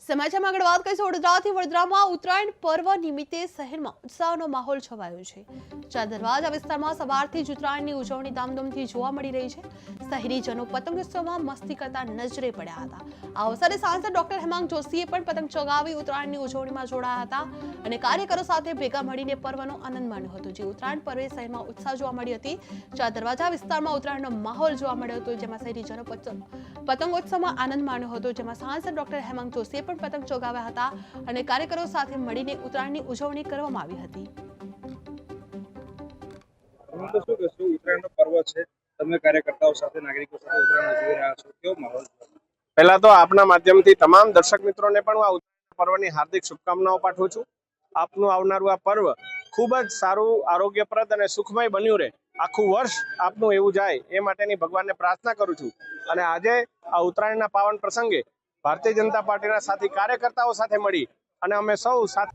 સમાચારમાં આગળ વાત કરીશું વડોદરાથી। વડોદરામાં ઉત્તરાયણ પર્વ નિમિત્તે શહેરમાં ઉત્સાહનો માહોલ છવાયો છે। ચાર દરવાજા વિસ્તારમાં સવારથી જ ઉત્તરાયણની ઉજવણી ધામધૂમથી જોવા મળી રહી છે। શહેરીજનો પતંગોત્સવમાં મસ્તી કરતા નજરે પડ્યા હતા। આ અવસરે સાંસદ ડોક્ટર હેમાંગ જોશીએ પણ પતંગ ચગાવી ઉત્તરાયણની ઉજવણીમાં જોડાયા હતા અને કાર્યકરો સાથે ભેગા મળીને પર્વનો આનંદ માણ્યો હતો। જે ઉત્તરાયણ પર્વે શહેરમાં ઉત્સાહ જોવા મળી હતી। ચાર દરવાજા વિસ્તારમાં ઉત્તરાયણનો માહોલ જોવા મળ્યો હતો, જેમાં શહેરીજનો પતંગોત્સવમાં આનંદ માણ્યો હતો, જેમાં સાંસદ ડોક્ટર હેમાંગ જોશીએ પણ પતંગ ચગાવ્યા હતા અને કાર્યકરો સાથે મળીને ઉત્તરાયણની ઉજવણી કરવામાં આવી હતી। ઉત્તરાયણનો પર્વ છે, તમે કાર્યકર્તાઓ સાથે નાગરિકો સાથે ઉત્તરાયણ ઉજવી રહ્યા છો, કેવો માહોલ છે? પહેલા તો આપના માધ્યમથી તમામ દર્શક મિત્રોને પણ હું આ ઉત્તરાયણ પર્વની હાર્દિક શુભકામનાઓ પાઠવું છું। આપનું આવનારું આ પર્વ ખૂબ જ સારું, આરોગ્યપ્રદ અને સુખમય બન્યું રહે, આખું વર્ષ આપનું એવું જાય એ માટેની ભગવાનને પ્રાર્થના કરું છું। અને આજે આ ઉત્તરાયણના પાવન પ્રસંગે ભારતીય જનતા પાર્ટીના સાથી કાર્યકર્તાઓ સાથે મળી અને અમે સૌ સાથે